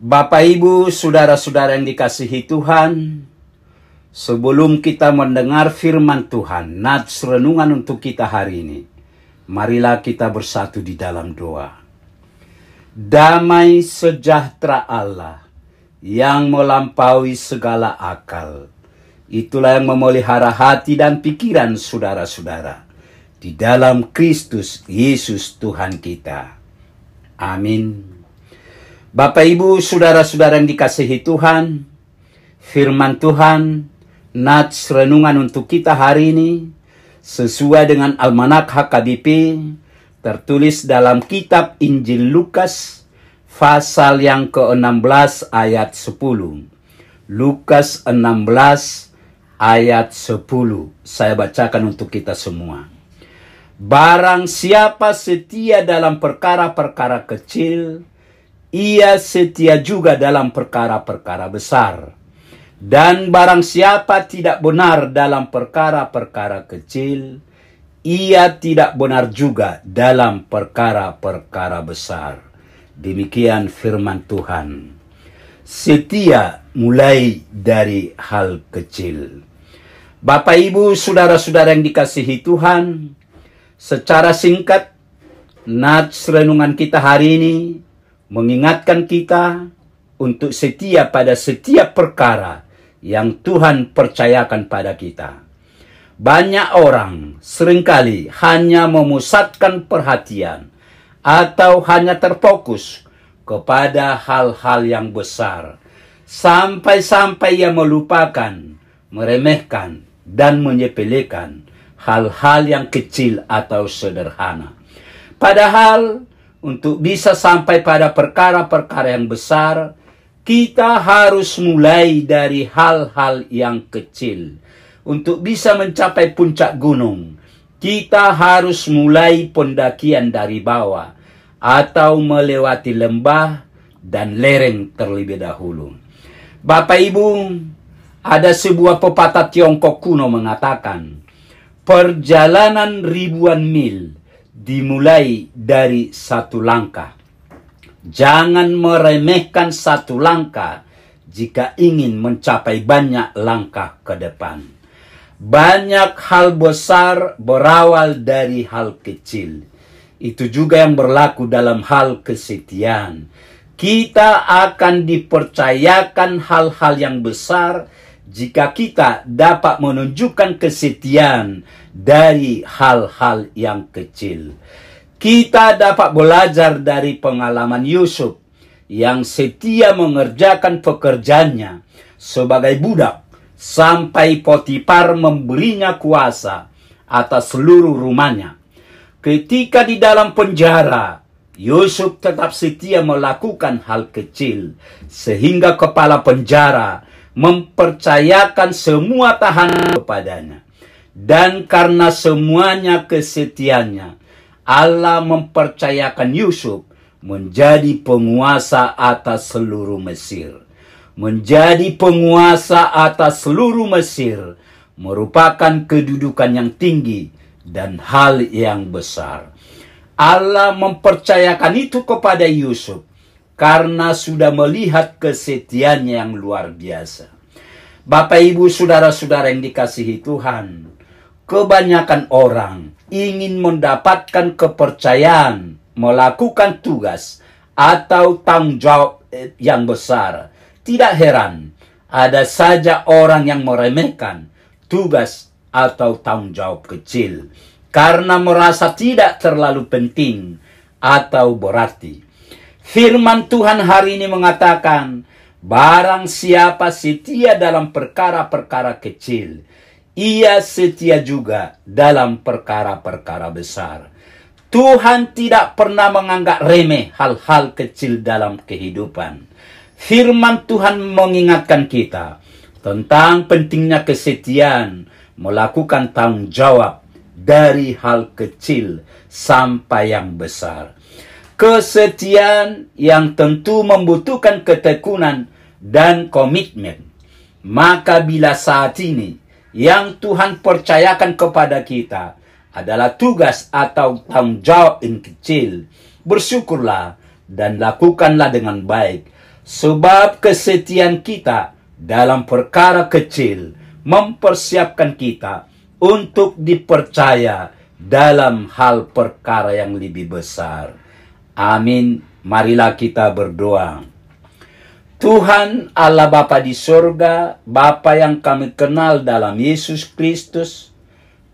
Bapak, Ibu, saudara-saudara yang dikasihi Tuhan, sebelum kita mendengar firman Tuhan, nats renungan untuk kita hari ini, marilah kita bersatu di dalam doa. Damai sejahtera Allah yang melampaui segala akal, itulah yang memelihara hati dan pikiran saudara-saudara di dalam Kristus Yesus Tuhan kita. Amin. Bapak, Ibu, saudara-saudara yang dikasihi Tuhan, firman Tuhan, nats renungan untuk kita hari ini, sesuai dengan Almanak HKBP, tertulis dalam kitab Injil Lukas, pasal yang ke-16 ayat 10. Lukas 16 ayat 10. Saya bacakan untuk kita semua. Barang siapa setia dalam perkara-perkara kecil, ia setia juga dalam perkara-perkara besar. Dan barang siapa tidak benar dalam perkara-perkara kecil, ia tidak benar juga dalam perkara-perkara besar. Demikian firman Tuhan. Setia mulai dari hal kecil. Bapak, Ibu, saudara-saudara yang dikasihi Tuhan, secara singkat, nats renungan kita hari ini mengingatkan kita untuk setia pada setiap perkara yang Tuhan percayakan pada kita. Banyak orang seringkali hanya memusatkan perhatian atau hanya terfokus kepada hal-hal yang besar, sampai-sampai ia melupakan, meremehkan, dan menyepelekan hal-hal yang kecil atau sederhana. Padahal untuk bisa sampai pada perkara-perkara yang besar, kita harus mulai dari hal-hal yang kecil. Untuk bisa mencapai puncak gunung, kita harus mulai pendakian dari bawah atau melewati lembah dan lereng terlebih dahulu. Bapak, Ibu, ada sebuah pepatah Tiongkok kuno mengatakan, perjalanan ribuan mil dimulai dari satu langkah. Jangan meremehkan satu langkah jika ingin mencapai banyak langkah ke depan. Banyak hal besar berawal dari hal kecil. Itu juga yang berlaku dalam hal kesetiaan. Kita akan dipercayakan hal-hal yang besar jika kita dapat menunjukkan kesetiaan dari hal-hal yang kecil. Kita dapat belajar dari pengalaman Yusuf yang setia mengerjakan pekerjaannya sebagai budak sampai Potifar memberinya kuasa atas seluruh rumahnya. Ketika di dalam penjara, Yusuf tetap setia melakukan hal kecil sehingga kepala penjara mempercayakan semua tahanan kepadanya. Dan karena semuanya kesetiaannya, Allah mempercayakan Yusuf menjadi penguasa atas seluruh Mesir. Menjadi penguasa atas seluruh Mesir merupakan kedudukan yang tinggi dan hal yang besar. Allah mempercayakan itu kepada Yusuf karena sudah melihat kesetiaannya yang luar biasa. Bapak, Ibu, saudara-saudara yang dikasihi Tuhan, kebanyakan orang ingin mendapatkan kepercayaan, melakukan tugas atau tanggung jawab yang besar. Tidak heran, ada saja orang yang meremehkan tugas atau tanggung jawab kecil karena merasa tidak terlalu penting atau berarti. Firman Tuhan hari ini mengatakan, barang siapa setia dalam perkara-perkara kecil, ia setia juga dalam perkara-perkara besar. Tuhan tidak pernah menganggap remeh hal-hal kecil dalam kehidupan. Firman Tuhan mengingatkan kita tentang pentingnya kesetiaan, melakukan tanggung jawab dari hal kecil sampai yang besar. Kesetiaan yang tentu membutuhkan ketekunan dan komitmen. Maka bila saat ini yang Tuhan percayakan kepada kita adalah tugas atau tanggung jawab yang kecil, bersyukurlah dan lakukanlah dengan baik. Sebab kesetiaan kita dalam perkara kecil mempersiapkan kita untuk dipercaya dalam hal perkara yang lebih besar. Amin. Marilah kita berdoa. Tuhan Allah Bapa di sorga, Bapa yang kami kenal dalam Yesus Kristus,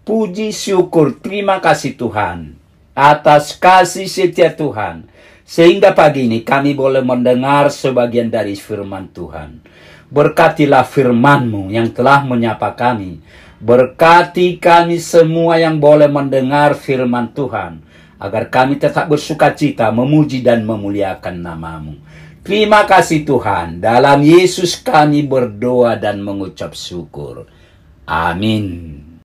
puji syukur terima kasih Tuhan atas kasih setia Tuhan, sehingga pagi ini kami boleh mendengar sebagian dari firman Tuhan. Berkatilah firman-Mu yang telah menyapa kami. Berkati kami semua yang boleh mendengar firman Tuhan, agar kami tetap bersuka cita memuji dan memuliakan nama-Mu. Terima kasih Tuhan. Dalam Yesus kami berdoa dan mengucap syukur. Amin.